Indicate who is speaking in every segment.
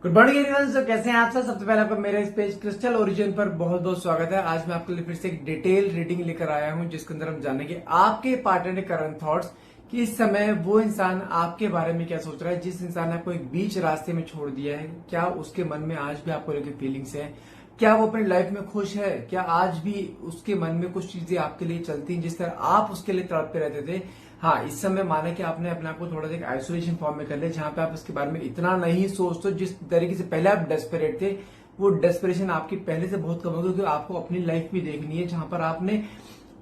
Speaker 1: Good morning everyone. सो कैसे हैं आप सब? सबसे पहले आपका मेरे इस पेज क्रिस्टल ओरिजिन पर बहुत बहुत स्वागत है। आज मैं आपके लिए फिर से एक डिटेल रीडिंग लेकर आया हूं जिसके अंदर हम जानेंगे आपके पार्टनर के करंट थॉट्स कि इस समय वो इंसान आपके बारे में क्या सोच रहा है। जिस इंसान ने आपको एक बीच रास्ते में छोड़ दिया है, क्या उसके मन में आज भी आपको लेकर फीलिंग्स है? क्या वो अपनी लाइफ में खुश है? क्या आज भी उसके मन में कुछ चीजें आपके लिए चलती हैं जिस तरह आप उसके लिए तड़पते रहते थे? हाँ, इस समय माना कि आपने अपने आप को थोड़ा सा एक आइसोलेशन फॉर्म में कर लिया जहां पे आप इसके बारे में इतना नहीं सोचते। जिस तरीके से पहले आप डेस्परेट थे, वो डेस्परेशन आपकी पहले से बहुत कम हो गई, क्योंकि आपको अपनी लाइफ भी देखनी है जहां पर आपने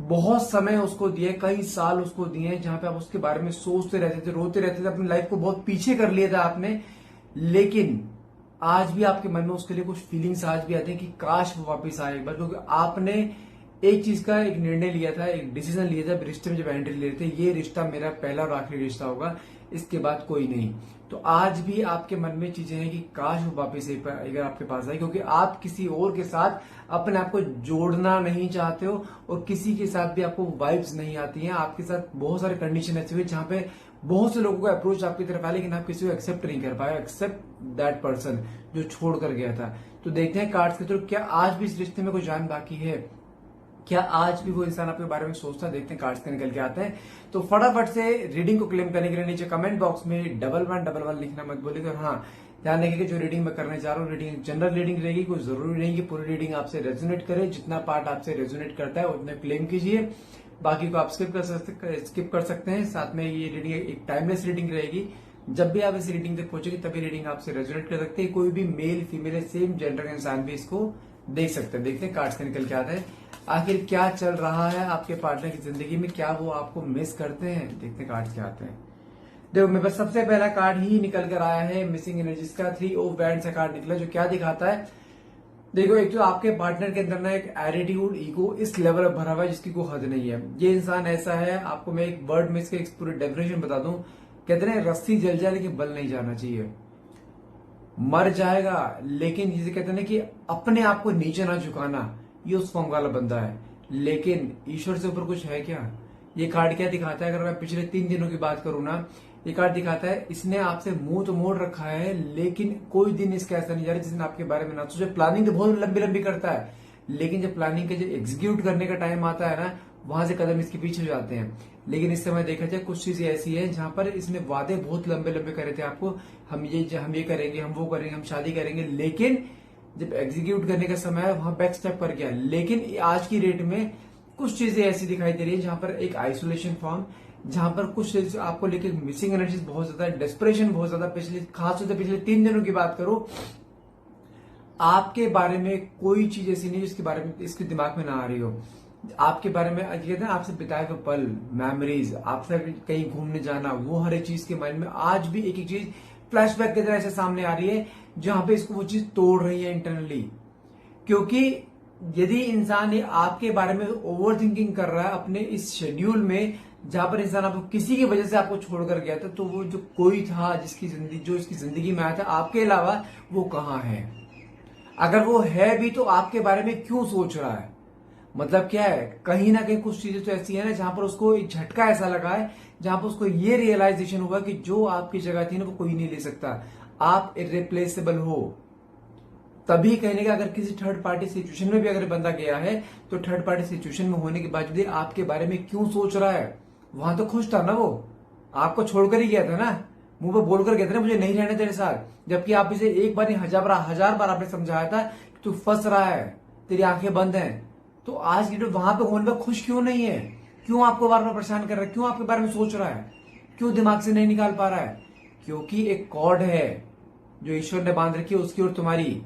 Speaker 1: बहुत समय उसको दिया, कई साल उसको दिए, जहां पे आप उसके बारे में सोचते रहते थे, रोते रहते थे, अपनी लाइफ को बहुत पीछे कर लिया था आपने। लेकिन आज भी आपके मन में उसके लिए कुछ फीलिंग्स आज भी आते हैं कि काश वो वापस आए एक बार, क्योंकि आपने एक चीज का एक निर्णय लिया था, एक डिसीजन लिया था रिश्ते में जब एंट्री ले रहे थे, ये रिश्ता मेरा पहला और आखिरी रिश्ता होगा, इसके बाद कोई नहीं। तो आज भी आपके मन में चीजें हैं कि काश वो वापस एक बार अगर आपके पास आए, क्योंकि आप किसी और के साथ अपने आप को जोड़ना नहीं चाहते हो और किसी के साथ भी आपको वाइब्स नहीं आती हैं। आपके साथ बहुत सारे कंडीशन ऐसे हुए जहां पे बहुत से लोगों का अप्रोच आपकी तरफ आया, लेकिन आप किसी को एक्सेप्ट नहीं कर पाए, एक्सेप्ट दैट पर्सन जो छोड़ कर गया था। तो देखते हैं कार्ड्स के थ्रू क्या आज भी इस रिश्ते में कोई जान बाकी है, क्या आज भी वो इंसान आपके बारे में सोचता है। देखते हैं कार्ड्स के निकल के आते हैं। तो फटाफट से रीडिंग को क्लेम करने के लिए नीचे कमेंट बॉक्स में 1111 लिखना मत भूलिएगा। हाँ, ध्यान रखिए कि जो रीडिंग मैं करने जा रहा हूँ रीडिंग जनरल रीडिंग रहेगी, कोई जरूरी नहीं कि पूरी रीडिंग आपसे रेजोनेट करे। जितना पार्ट आपसे रेजोनेट करता है उतने क्लेम कीजिए, बाकी को आप स्किप कर सकते हैं। साथ में ये रीडिंग एक टाइमलेस रीडिंग रहेगी, जब भी आप इस रीडिंग तक पहुंचेंगे तभी रीडिंग आपसे रेजोनेट कर सकते हैं। कोई भी मेल फीमेल सेम जेंडर का इंसान भी इसको देख सकते हैं। देखते हैं कार्ड्स से निकल के आते हैं आखिर क्या चल रहा है आपके पार्टनर की जिंदगी में, क्या वो आपको मिस करते हैं। देखते हैं कार्ड्स क्या आते हैं। देखो मेरे पास सबसे पहला कार्ड ही निकल कर आया है मिसिंग एनर्जीज का 3 ऑफ वैंड्स का कार्ड निकला, जो क्या दिखाता है। देखो, एक तो आपके पार्टनर के अंदर ना एक एटीट्यूड ईगो इस लेवल पर भरा हुआ है जिसकी कोई हद नहीं है। ये इंसान ऐसा है, आपको मैं एक वर्ड में इसके एक पूरी डेफिनेशन बता दूं। कहते हैं रस्सी जल जाए लेकिन बल नहीं जाना चाहिए, मर जाएगा लेकिन जिसे कहते हैं कि अपने आप को नीचे ना झुकाना, ये उस फॉर्म वाला बंदा है। लेकिन ईश्वर से ऊपर कुछ है क्या? ये कार्ड क्या दिखाता है? अगर मैं पिछले 3 दिनों की बात करूं ना, ये कार्ड दिखाता है इसने आपसे मुंह तो मोड़ रखा है, लेकिन कोई दिन इसका ऐसा नहीं जा रहा जिसने आपके बारे में ना सोचे। प्लानिंग तो बहुत लंबी लंबी करता है, लेकिन जब प्लानिंग के जब एग्जीक्यूट करने का टाइम आता है ना, वहां से कदम इसके पीछे हो जाते हैं। लेकिन इस समय देखा जाए कुछ चीजें ऐसी है जहां पर इसने वादे बहुत लंबे लंबे करे थे आपको, हम ये करेंगे, हम वो करेंगे, हम शादी करेंगे, लेकिन जब एग्जीक्यूट करने का समय है वहां बैक स्टेप कर गया। लेकिन आज की डेट में कुछ चीजें ऐसी दिखाई दे रही है जहां पर एक आइसोलेशन फॉर्म, जहां पर कुछ आपको लेके मिसिंग एनर्जीज बहुत ज्यादा है, डेस्परेशन बहुत ज्यादा। खासतौर से पिछले 3 दिनों की बात करूं, आपके बारे में कोई चीज ऐसी नहीं जिसके बारे में इसके दिमाग में ना आ रही हो। आपके बारे में कहते हैं आपसे बिताए हुए पल, मेमोरीज, आपसे कहीं घूमने जाना, वो हर एक चीज के माइंड में आज भी एक एक चीज फ्लैशबैक की तरह ऐसे सामने आ रही है जहां पे इसको वो चीज तोड़ रही है इंटरनली। क्योंकि यदि इंसान ये आपके बारे में ओवर थिंकिंग कर रहा है अपने इस शेड्यूल में जहां पर इंसान आपको किसी की वजह से आपको छोड़कर गया था, तो वो जो कोई था जो इसकी जिंदगी में आया था आपके अलावा, वो कहाँ है? अगर वो है भी तो आपके बारे में क्यों सोच रहा है? मतलब क्या है, कहीं ना कहीं कुछ चीजें तो ऐसी है ना जहां पर उसको एक झटका ऐसा लगा है, जहां पर उसको ये रियलाइजेशन हुआ कि जो आपकी जगह थी ना वो कोई नहीं ले सकता, आप इरिप्लेसेबल हो। तभी कहने का, अगर किसी थर्ड पार्टी सिचुएशन में भी अगर बंदा गया है तो थर्ड पार्टी सिचुएशन में होने के बाद भी आपके बारे में क्यों सोच रहा है? वहां तो खुश था ना, वो आपको छोड़कर ही गया था ना, मुंह पे बोलकर गया था ना मुझे नहीं रहना तेरे साथ, जबकि आप इसे एक बार नहीं हजार बार आपने समझाया था कि तू फंस रहा है, तेरी आंखें बंद हैं। तो आज की डेट वहां पे होने पर खुश क्यों नहीं है? क्यों आपको बार बार परेशान कर रहा है? क्यों आपके बारे में सोच रहा है? क्यों दिमाग से नहीं निकाल पा रहा है? क्योंकि एक कॉर्ड है जो ईश्वर ने बांध रखी है उसकी और तुम्हारी।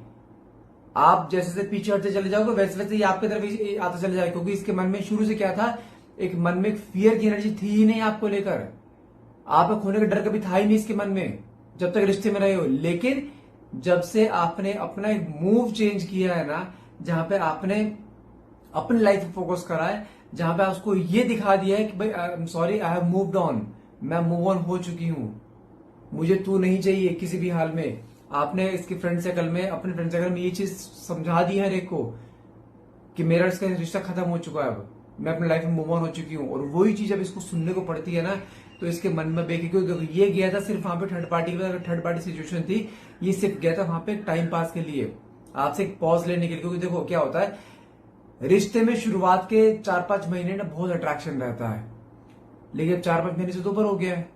Speaker 1: आप जैसे जैसे पीछे हटते चले जाओगे वैसे वैसे ये आपकी तरफ आता चले जाएगा, क्योंकि इसके मन में शुरू से क्या था, एक मन में एक फियर की एनर्जी थी ही नहीं आपको लेकर। आपको खोने का डर कभी था ही नहीं इसके मन में जब तक रिश्ते में रहे हो। लेकिन जब से आपने अपना एक मूव चेंज किया है ना, जहां पे आपने अपनी लाइफ पे फोकस करा है, जहां पे उसको ये दिखा दिया है कि भाई I am sorry, I have moved on, मैं मूव ऑन हो चुकी हूं, मुझे तू नहीं चाहिए किसी भी हाल में। आपने इसके फ्रेंड सर्कल में, अपने फ्रेंड सर्कल में ये चीज समझा दी है हर एक को कि मेरा इसका रिश्ता खत्म हो चुका है, अब मैं अपनी लाइफ में मूव ऑन हो चुकी हूँ। और वही चीज अब इसको सुनने को पड़ती है ना, तो इसके मन में बेके, क्योंकि देखो ये गया था सिर्फ वहां पे थर्ड पार्टी सिचुएशन थी, ये सिर्फ गया था वहां पे टाइम पास के लिए, आपसे एक पॉज लेने के लिए। क्योंकि देखो क्या होता है, रिश्ते में शुरुआत के 4-5 महीने ना बहुत अट्रैक्शन रहता है, लेकिन अब 4-5 महीने से तो ऊपर हो गया है,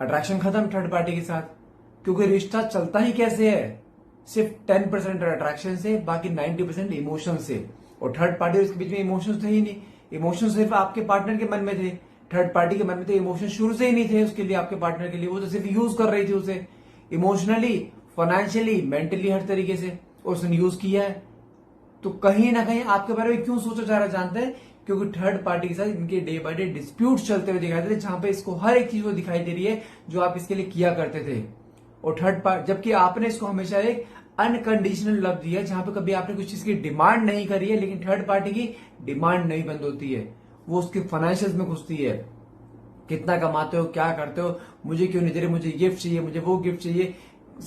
Speaker 1: अट्रैक्शन खत्म थर्ड पार्टी के साथ। क्योंकि रिश्ता चलता ही कैसे है, सिर्फ 10% अट्रैक्शन से, बाकी 90% इमोशन से। और थर्ड पार्टी और इसके बीच में इमोशंस थे ही नहीं, इमोशंस सिर्फ आपके पार्टनर के मन में थे, थर्ड पार्टी के मन में तो इमोशन शुरू से ही नहीं थे उसके लिए, आपके पार्टनर के लिए। वो तो सिर्फ यूज कर रही थी उसे इमोशनली, फाइनेंशियली, मेंटली, हर तरीके से, और उसने यूज किया है। तो कहीं ना कहीं आपके बारे में क्यों सोचा जा रहा जानते हैं, क्योंकि थर्ड पार्टी के साथ इनके डे बाय डे डिस्प्यूट चलते हुए दिखाई दे रहे, जहां पे इसको हर एक चीज वो दिखाई दे रही है जो आप इसके लिए किया करते थे। और थर्ड पार्टी, जबकि आपने इसको हमेशा एक अनकंडीशनल लव दिया, जहां पे कभी आपने कुछ चीज की डिमांड नहीं करी है, लेकिन थर्ड पार्टी की डिमांड नहीं बंद होती है, वो उसके फाइनेंशियल में घुसती है। कितना कमाते हो, क्या करते हो, मुझे क्यों नहीं दे रहे, मुझे गिफ्ट चाहिए, मुझे वो गिफ्ट चाहिए।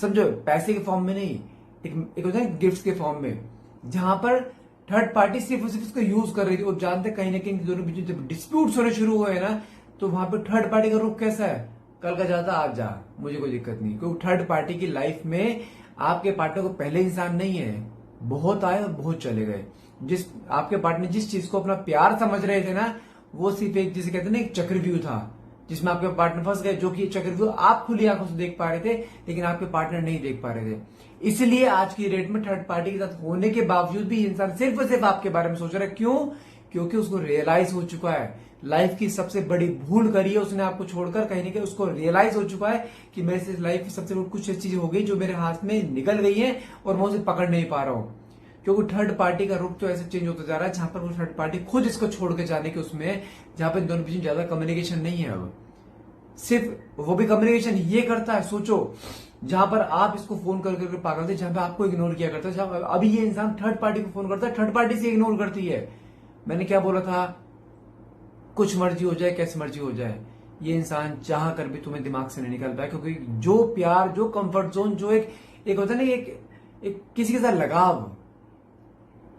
Speaker 1: समझो, पैसे के फॉर्म में नहीं, एक होता है गिफ्ट के फॉर्म में, जहां पर थर्ड पार्टी सिर्फ और सिर्फ उसको यूज कर रही थी। और जानते कहीं ना कहीं दोनों बीच जब डिस्प्यूट होने शुरू हुए ना, तो वहां पर थर्ड पार्टी का रुख कैसा है, कल का जाता आज जा, मुझे कोई दिक्कत नहीं। क्योंकि थर्ड पार्टी की लाइफ में आपके पार्टनर को पहले इंसान नहीं है, बहुत आए और बहुत चले गए। जिस आपके पार्टनर जिस चीज को अपना प्यार समझ रहे थे ना, वो सिर्फ एक, जिसे कहते हैं ना, एक चक्रव्यूह था, जिसमें आपके पार्टनर फंस गए, जो कि चक्रव्यूह आप खुली आंखों से देख पा रहे थे, लेकिन आपके पार्टनर नहीं देख पा रहे थे। इसलिए आज की डेट में थर्ड पार्टी के साथ होने के बावजूद भी इंसान सिर्फ और सिर्फ आपके बारे में सोच रहा है। क्यों? क्योंकि उसको रियलाइज हो चुका है, लाइफ की सबसे बड़ी भूल करी है उसने आपको छोड़कर, कहीं ना कहीं उसको रियलाइज हो चुका है कि मेरे से लाइफ की सबसे कुछ चीजें हो गई जो मेरे हाथ में निकल गई है और मैं उसे पकड़ नहीं पा रहा हूं। क्योंकि थर्ड पार्टी का रुख तो ऐसे चेंज होता जा रहा है, जहां पर वो थर्ड पार्टी खुद इसको छोड़ के जाने के उसमें, जहां पर दोनों बीच में ज्यादा कम्युनिकेशन नहीं है। अब सिर्फ वो भी कम्युनिकेशन ये करता है, सोचो, जहां पर आप इसको फोन कर करके पागल थे, जहां पे आपको इग्नोर किया करता है, अभी ये इंसान थर्ड पार्टी को फोन करता है, थर्ड पार्टी से इग्नोर करती है। मैंने क्या बोला था, कुछ मर्जी हो जाए, कैसी मर्जी हो जाए, ये इंसान चाह कर भी तुम्हें दिमाग से नहीं निकल पाया। क्योंकि जो प्यार, जो कंफर्ट जोन, जो एक होता है ना, एक किसी के साथ लगाव,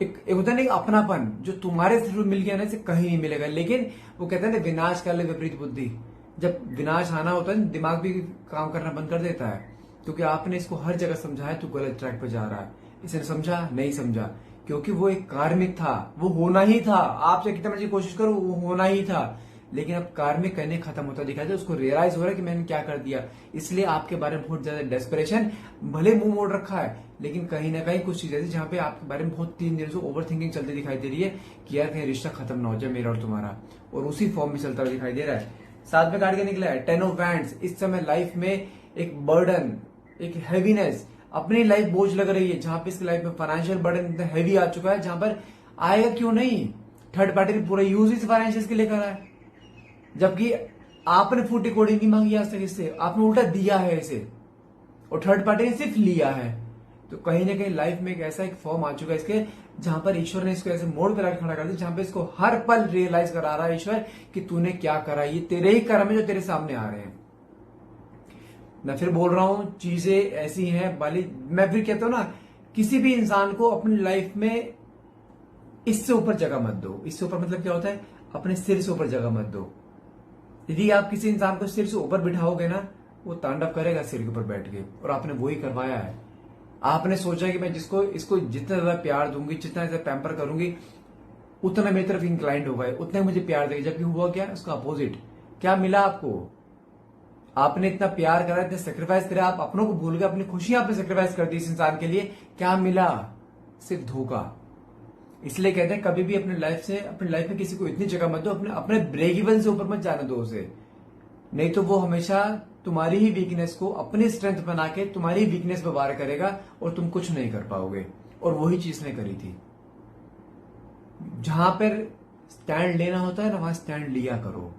Speaker 1: एक होता है ना, एक अपनापन, जो तुम्हारे थ्रू मिल गया ना, इसे कहीं नहीं मिलेगा। लेकिन वो कहते हैं ना, विनाश काले विपरीत बुद्धि, जब विनाश आना होता है, दिमाग भी काम करना बंद कर देता है। क्योंकि आपने इसको हर जगह समझाया, तू गलत ट्रैक पर जा रहा है, इसने समझा नहीं समझा, क्योंकि वो एक कार्मिक था, वो होना ही था, आपसे कितना मर्जी कोशिश करो, वो होना ही था। लेकिन अब कार्मिक कहने खत्म होता दिखाई दे, उसको रियलाइज हो रहा है कि मैंने क्या कर दिया। इसलिए आपके बारे में बहुत ज्यादा डेस्परेशन, भले मुंह मोड़ रखा है, लेकिन कहीं ना कहीं कुछ चीजें जहां पे आपके बारे में बहुत 3 दिन से ओवर थिंकिंग चलती दिखाई दे रही है कि यार कहीं रिश्ता खत्म ना हो जाए मेरा और तुम्हारा, और उसी फॉर्म में चलता हुआ दिखाई दे रहा है। साथ में काट के निकला है 10 ऑफ वैंड्स। इस समय लाइफ में एक बर्डन, एक हैवीनेस, अपनी लाइफ बोझ लग रही है, जहां पे इसकी लाइफ में फाइनेंशियल बर्डन इतना हैवी आ चुका है, जहां पर आएगा क्यों नहीं, थर्ड पार्टी ने पूरा यूज इस फाइनेंशियल के लिए करा है, जबकि आपने फूटी कोड़ी नहीं मांगी आज तक इससे, आपने उल्टा दिया है इसे, और थर्ड पार्टी ने सिर्फ लिया है। तो कहीं ना कहीं लाइफ में एक ऐसा एक फॉर्म आ चुका है इसके, जहां पर ईश्वर ने इसको ऐसे मोड़ पर लाकर खड़ा कर दिया, जहां पे इसको हर पल रियलाइज करा रहा है ईश्वर कि तूने क्या करा, ये तेरे ही कर्म है जो तेरे सामने आ रहे हैं। मैं फिर बोल रहा हूं, चीजें ऐसी हैं बाली, मैं फिर कहता हूं ना, किसी भी इंसान को अपनी लाइफ में इससे ऊपर जगह मत दो। इससे ऊपर मतलब क्या होता है, अपने सिर से ऊपर जगह मत दो। यदि आप किसी इंसान को सिर से ऊपर बिठाओगे ना, वो तांडव करेगा सिर के ऊपर बैठ के, और आपने वही करवाया है। आपने सोचा कि मैं इसको जितना ज्यादा प्यार दूंगी, जितना ज्यादा पैम्पर करूंगी, उतना मेरी तरफ इंक्लाइंड होगा, उतना मुझे प्यार देगा। जबकि हुआ क्या, उसका अपोजिट। क्या मिला आपको, आपने इतना प्यार करा, इतने सेक्रीफाइस करा, आप अपनों को भूल गए, अपनी खुशियां आपने सेक्रीफाइस कर दी इस इंसान के लिए, क्या मिला, सिर्फ धोखा। इसलिए कहते हैं कभी भी अपने लाइफ में किसी को इतनी जगह मत दो, अपने ब्रेक इवन से ऊपर मत जाने दो उसे, नहीं तो वो हमेशा तुम्हारी ही वीकनेस को अपनी स्ट्रेंथ बना के तुम्हारी वीकनेस पे वार करेगा, और तुम कुछ नहीं कर पाओगे। और वही चीज ने करी थी। जहां पर स्टैंड लेना होता है ना, वहां स्टैंड लिया करो,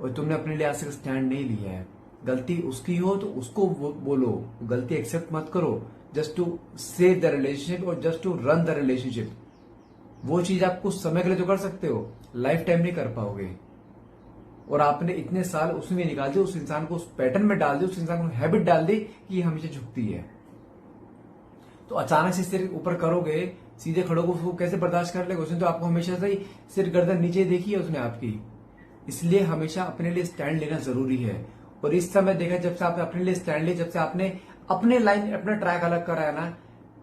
Speaker 1: और तुमने अपने लिए आज तक स्टैंड नहीं लिया है। गलती उसकी हो तो उसको बोलो, गलती एक्सेप्ट मत करो just to save the relationship और just to run the relationship. वो चीज आप कुछ समय के लिए तो कर सकते हो, लाइफ टाइम नहीं कर पाओगे। और आपने इतने साल उसमें निकाल दिए, उस इंसान को उस पैटर्न में डाल दिया, उस इंसान को हैबिट डाल दी कि ये हमेशा झुकती है। तो अचानक से सिर ऊपर करोगे, सीधे खड़ोगे, उसको कैसे बर्दाश्त कर लेगा? उसने तो आपको हमेशा से ही सिर गर्दन नीचे देखी है उसने आपकी, इसलिए हमेशा अपने लिए स्टैंड लेना जरूरी है। और इस समय देखा, जब से आपने अपने लिए स्टैंड लिया, जब से आपने अपने लाइन अपना ट्रैक अलग करा है ना,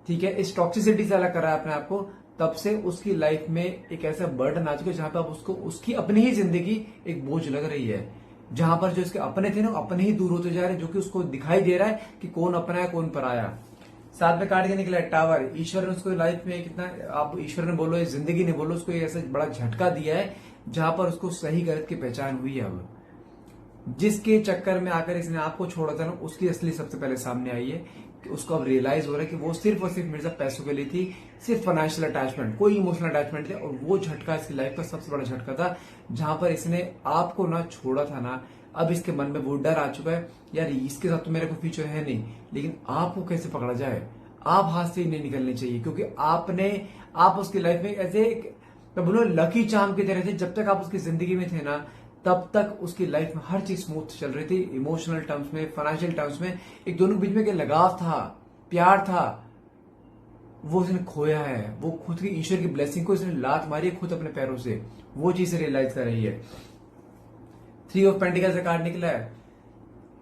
Speaker 1: ठीक है, इस टॉक्सिसिटी से अलग करा है अपने आप को, तब से उसकी लाइफ में एक ऐसा बर्डन आ चुका है जहां पर आप उसको उसकी अपनी ही जिंदगी एक बोझ लग रही है। जहां पर जो इसके अपने थे ना, अपने ही दूर होते जा रहे हैं, जो कि उसको दिखाई दे रहा है कि कौन अपना है कौन पराया। साथ में काट के निकला है टावर। ईश्वर ने उसको लाइफ में कितना, आप ईश्वर ने बोलो, जिंदगी ने बोलो, उसको ऐसा बड़ा झटका दिया है जहां पर उसको सही गलत की पहचान हुई है। अब जिसके चक्कर में आकर इसने आपको छोड़ा था ना, उसकी असली सबसे पहले सामने आई है कि उसको अब रियलाइज हो रहा है कि वो सिर्फ और सिर्फ मिर्जा पैसों के लिए थी, सिर्फ फाइनेंशियल अटैचमेंट, कोई इमोशनल अटैचमेंट नहीं। और वो झटका इसकी लाइफ का सबसे बड़ा झटका था, जहां पर इसने आपको ना छोड़ा था ना, अब इसके मन में वो डर आ चुका है, यार इसके साथ तो मेरा कोई फ्यूचर है नहीं, लेकिन आपको कैसे पकड़ा जाए, आप हाथ से ही नहीं निकलने चाहिए, क्योंकि आप उसकी लाइफ में ऐसे मैं बोलूं लकी चार्म की तरह थे। जब तक आप उसकी जिंदगी में थे ना, तब तक उसकी लाइफ में हर चीज स्मूथ चल रही थी, इमोशनल टर्म्स में, फाइनेंशियल टर्म्स में। एक दोनों के बीच में एक लगाव था, प्यार था, वो उसने खोया है। वो खुद की ईश्वर की ब्लेसिंग को इसने लात मारी है खुद अपने पैरों से, वो चीज रियलाइज कर रही है। 3 ऑफ पेंटिकल्स का कार्ड निकला है।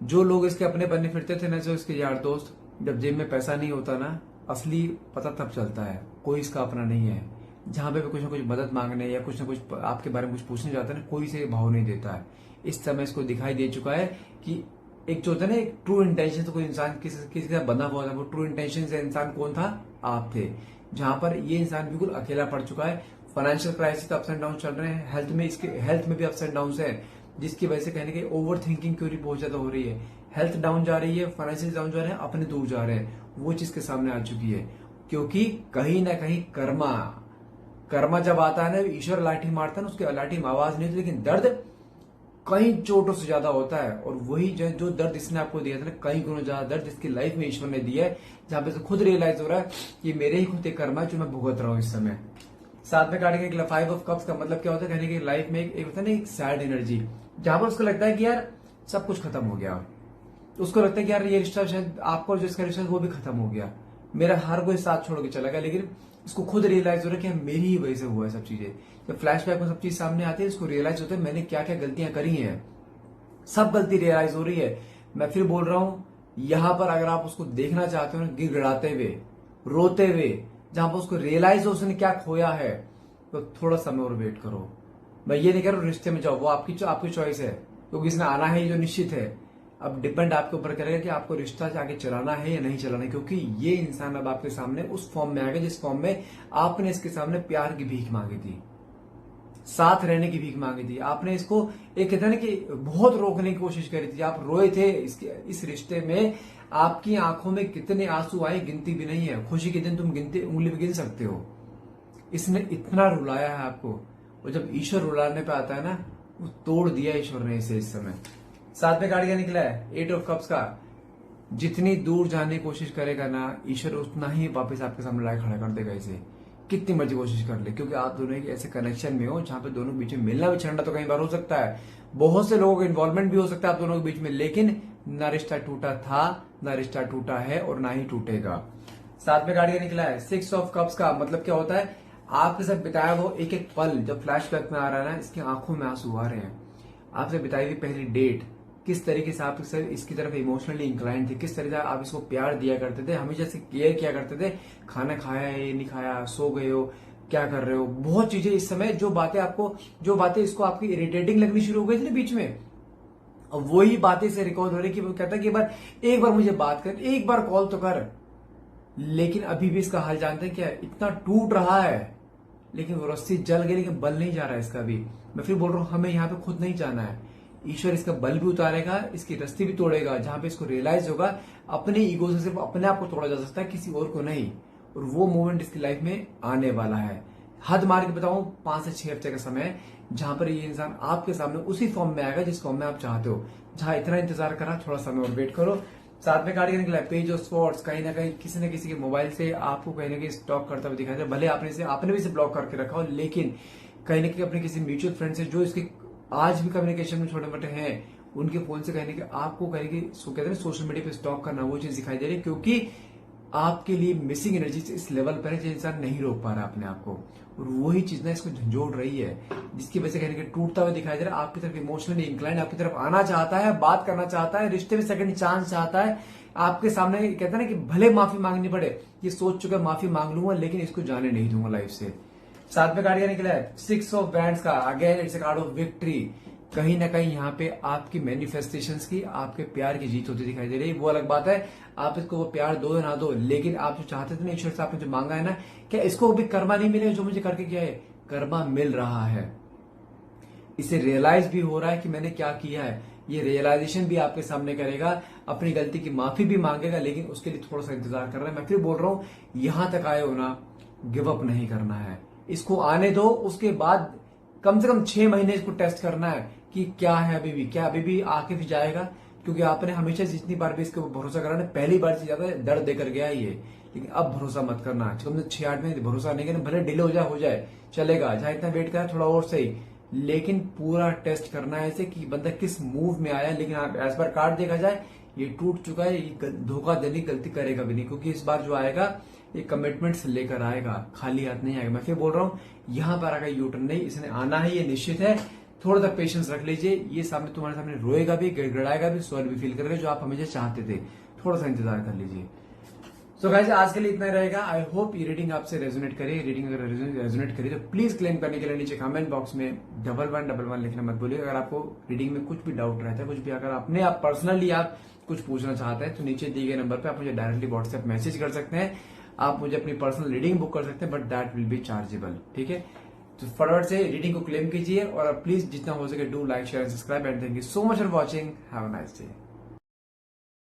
Speaker 1: जो लोग इसके अपने बनने फिरते थे ना, जो इसके यार दोस्त, जब जेब में पैसा नहीं होता ना, असली पता तब चलता है कोई इसका अपना नहीं है। जहां पे भी कुछ ना कुछ मदद मांगने या कुछ ना कुछ आपके बारे में कुछ पूछने जाता है ना, कोई से भाव नहीं देता है। इस समय इसको दिखाई दे चुका है कि एक जो होता है ना, एक ट्रू इंटेंशन से कोई इंसान किसी के साथ बंधा हुआ था, वो ट्रू इंटेंशन से इंसान कौन था, आप थे। जहां पर ये इंसान बिल्कुल अकेला पड़ चुका है। Financial crisis ups and down चल रहे हैं, हेल्थ में भी अप्स एंड डाउन है, जिसकी वजह से कहने की ओवर थिंकिंग क्योरी बहुत ज्यादा हो रही है। हेल्थ डाउन जा रही है, फाइनेंशियल डाउन जा रहे हैं, अपने दूर जा रहे हैं, वो चीज के सामने आ चुकी है। क्योंकि कहीं ना कहीं कर्मा जब आता है ना, ईश्वर लाठी मारता है ना, उसकी लाठी में आवाज नहीं होती, लेकिन दर्द कई चोटों से ज्यादा होता है। और वही जो दर्द इसने आपको दिया था ना, कई गुना ज्यादा दर्द इसकी लाइफ में ईश्वर ने दिया है, जहां पे खुद रियलाइज हो रहा है कि मेरे ही खुद एक कर्मा है जो मैं भुगत रहा हूं इस समय। साथ में काटेंगे 5 ऑफ कप्स का मतलब क्या होता है, कहने की लाइफ में एक होता है ना, एक सैड एनर्जी, जहां पर उसको लगता है कि यार सब कुछ खत्म हो गया। उसको लगता है कि यार ये रिश्ता शायद आपको जो इसका रिश्ता वो भी खत्म हो गया, मेरा हर कोई साथ छोड़ के चला गया। लेकिन इसको खुद रियलाइज हो रहा है कि मेरी ही वजह से हुआ है सब चीजें। जब फ्लैशबैक में सब चीज सामने आती है, इसको रियलाइज होता है मैंने क्या क्या गलतियां करी हैं, सब गलती रियलाइज हो रही है। मैं फिर बोल रहा हूं, यहां पर अगर आप उसको देखना चाहते हो ना, गिड़गिड़ाते हुए, रोते हुए, जहां पर उसको रियलाइज हो उसने क्या खोया है, तो थोड़ा समय और वेट करो। मैं ये नहीं कह रहा हूं रिश्ते में जाओ, वो आपकी चॉइस है, क्योंकि इसने आना है जो निश्चित है। अब डिपेंड आपके ऊपर करेगा कि आपको रिश्ता से आगे चलाना है या नहीं चलाना है, क्योंकि ये इंसान अब आपके सामने उस फॉर्म में आ गया जिस फॉर्म में आपने इसके सामने प्यार की भीख मांगी थी, साथ रहने की भीख मांगी थी। आपने इसको एक कहते हैं ना कि बहुत रोकने की कोशिश करी थी, आप रोए थे इस रिश्ते में, आपकी आंखों में कितने आंसू आए गिनती भी नहीं है। खुशी के दिन तुम उंगली भी गिन सकते हो। इसने इतना रुलाया है आपको, और जब ईश्वर रुलाने पे आता है ना, वो तोड़ दिया ईश्वर ने इसे इस समय। साथ में कार्ड क्या निकला है, 8 ऑफ कप्स का। जितनी दूर जाने की कोशिश करेगा ना ईश्वर, उतना ही वापस आपके सामने लाए खड़ा कर देगा इसे, कितनी मर्जी कोशिश कर ले। क्योंकि आप दोनों एक ऐसे कनेक्शन में हो जहां पे दोनों के बीच में मिलना विछड़ना तो कई बार हो सकता है, बहुत से लोगों का इन्वॉल्वमेंट भी हो सकता है आप दोनों के बीच में, लेकिन ना रिश्ता टूटा था, ना रिश्ता टूटा है, और ना ही टूटेगा। साथ में कार्ड क्या निकला है, 6 ऑफ कप्स का मतलब क्या होता है, आपके साथ बिताया वो एक एक पल जब फ्लैशबैक में आ रहा है ना, इसकी आंखों में आंसू आ रहे हैं। आपसे बिताई हुई पहली डेट, किस तरीके से आप इसकी तरफ इमोशनली इंक्लाइन थे, किस तरह से आप इसको प्यार दिया करते थे, हमेशा से केयर किया करते थे, खाना खाया है नहीं खाया, सो गए हो, क्या कर रहे हो, बहुत चीजें। इस समय जो बातें इसको आपकी इरिटेटिंग लगनी शुरू हो गई थी ना बीच में, अब वही बातें से रिकॉर्ड हो रही कि वो कहता है कि एक बार मुझे बात कर, एक बार कॉल तो कर। लेकिन अभी भी इसका हाल जानते हैं क्या, इतना टूट रहा है, लेकिन वो रस्सी जल गई, लेकिन बल नहीं जा रहा है इसका भी। मैं फिर बोल रहा हूं, हमें यहाँ पे खुद नहीं जाना है, ईश्वर इसका बल भी उतारेगा, इसकी रस्सी भी तोड़ेगा, जहां पे इसको रियलाइज होगा अपने ईगो से सिर्फ अपने आप को तोड़ा जा सकता है, किसी और को नहीं। और वो मोमेंट इसकी लाइफ में आने वाला है। हद मार के बताऊं, 5 से 6 हफ्ते का समय है, जहां पर ये इंसान आपके सामने उसी फॉर्म में आएगा जिस फॉर्म में आप चाहते हो। जहां इतना इंतजार करा, थोड़ा समय और वेट करो। साथ में कार्ड क्या निकला है, पेज ऑफ स्वॉर्ड्स। कहीं ना कहीं किसी न किसी के मोबाइल से आपको कहीं ना कहीं स्टॉक करता हुआ दिखाई दे, भले आपने भी इसे ब्लॉक करके रखा हो, लेकिन कहीं ना कहीं अपने किसी म्यूचुअल फ्रेंड से जो इसके आज भी कम्युनिकेशन में छोटे मोटे हैं, उनके फोन से कहने के आपको कहने की कहते हैं सोशल मीडिया पे स्टॉक करना, वो चीज दिखाई दे रही है। क्योंकि आपके लिए मिसिंग एनर्जी इस लेवल पर है जो इंसान नहीं रोक पा रहा अपने आप को, और वही चीज ना इसको झंझोड़ रही है, जिसकी वजह से कहीं ना कहीं टूटता हुआ दिखाई दे रहा है। आपकी तरफ इमोशनली इंक्लाइन, आपकी तरफ आना चाहता है, बात करना चाहता है, रिश्ते में सेकंड चांस चाहता है, आपके सामने कहता है ना कि भले माफी मांगनी पड़े, ये सोच चुका माफी मांग लूंगा लेकिन इसको जाने नहीं दूंगा लाइफ से। साथ में कार्ड क्या निकला है, 6 ऑफ वैंड्स का, again it's a card of victory. कहीं ना कहीं यहाँ पे आपकी मैनिफेस्टेशंस की, आपके प्यार की जीत होती दिखाई दे रही है। वो अलग बात है आप इसको वो प्यार दो या ना दो, लेकिन आप जो चाहते थे ना ईश्वर से, आपने जो मांगा है ना, क्या इसको भी कर्मा नहीं मिलेगा जो मुझे करके किया है? कर्मा मिल रहा है, इसे रियलाइज भी हो रहा है कि मैंने क्या किया है। ये रियलाइजेशन भी आपके सामने करेगा, अपनी गलती की माफी भी मांगेगा, लेकिन उसके लिए थोड़ा सा इंतजार कर रहा है। मैं फिर बोल रहा हूं, यहां तक आए हो ना, गिव अप नहीं करना है, इसको आने दो। उसके बाद कम से कम 6 महीने इसको टेस्ट करना है कि क्या है अभी भी, क्या अभी भी आके भी जाएगा, क्योंकि आपने हमेशा जितनी बार भी इसके ऊपर भरोसा करा ना, पहली बार से ज्यादा दर्द देकर गया ये। लेकिन अब भरोसा मत करना, कम से 6-8 महीने भरोसा नहीं करना, भले डिले हो जाए चलेगा, जहां इतना वेट करा थोड़ा और सही, लेकिन पूरा टेस्ट करना है ऐसे कि बंदा किस मूव में आया। लेकिन एज पर कार्ड देखा जाए ये टूट चुका है, ये धोखा देने की गलती करेगा भी नहीं, क्योंकि इस बार जो आएगा ये कमिटमेंट्स लेकर आएगा, खाली हाथ नहीं आएगा। मैं फिर बोल रहा हूं, यहां पर आकर यूटर्न नहीं, इसने आना है, ये निश्चित है। थोड़ा सा पेशेंस रख लीजिए, ये सामने तुम्हारे सामने रोएगा भी, गड़गड़ाएगा भी, सॉरी भी फील करेगा, जो आप हमेशा चाहते थे। थोड़ा सा इंतजार कर लीजिए। सो गाइस, आज के लिए इतना ही रहेगा। आई होप ये रीडिंग आपसे रेजोनेट करे। रीडिंग अगर रेजोनेट करी तो प्लीज क्लेम करने के लिए नीचे कमेंट बॉक्स में 1111 लिखना मत भूलिए। अगर आपको रीडिंग में कुछ भी डाउट रहता है, कुछ भी अगर आपने आप पर्सनली आप कुछ पूछना चाहते हैं, तो नीचे दिए गए नंबर पे आप मुझे डायरेक्टली व्हाट्सएप मैसेज कर सकते हैं। आप मुझे अपनी पर्सनल रीडिंग बुक कर सकते हैं, but that will be chargeable. ठीक है, तो फटाफट से रीडिंग को क्लेम कीजिए, और प्लीज जितना हो सके do like share and subscribe, and thank you so much for watching. Have a nice day.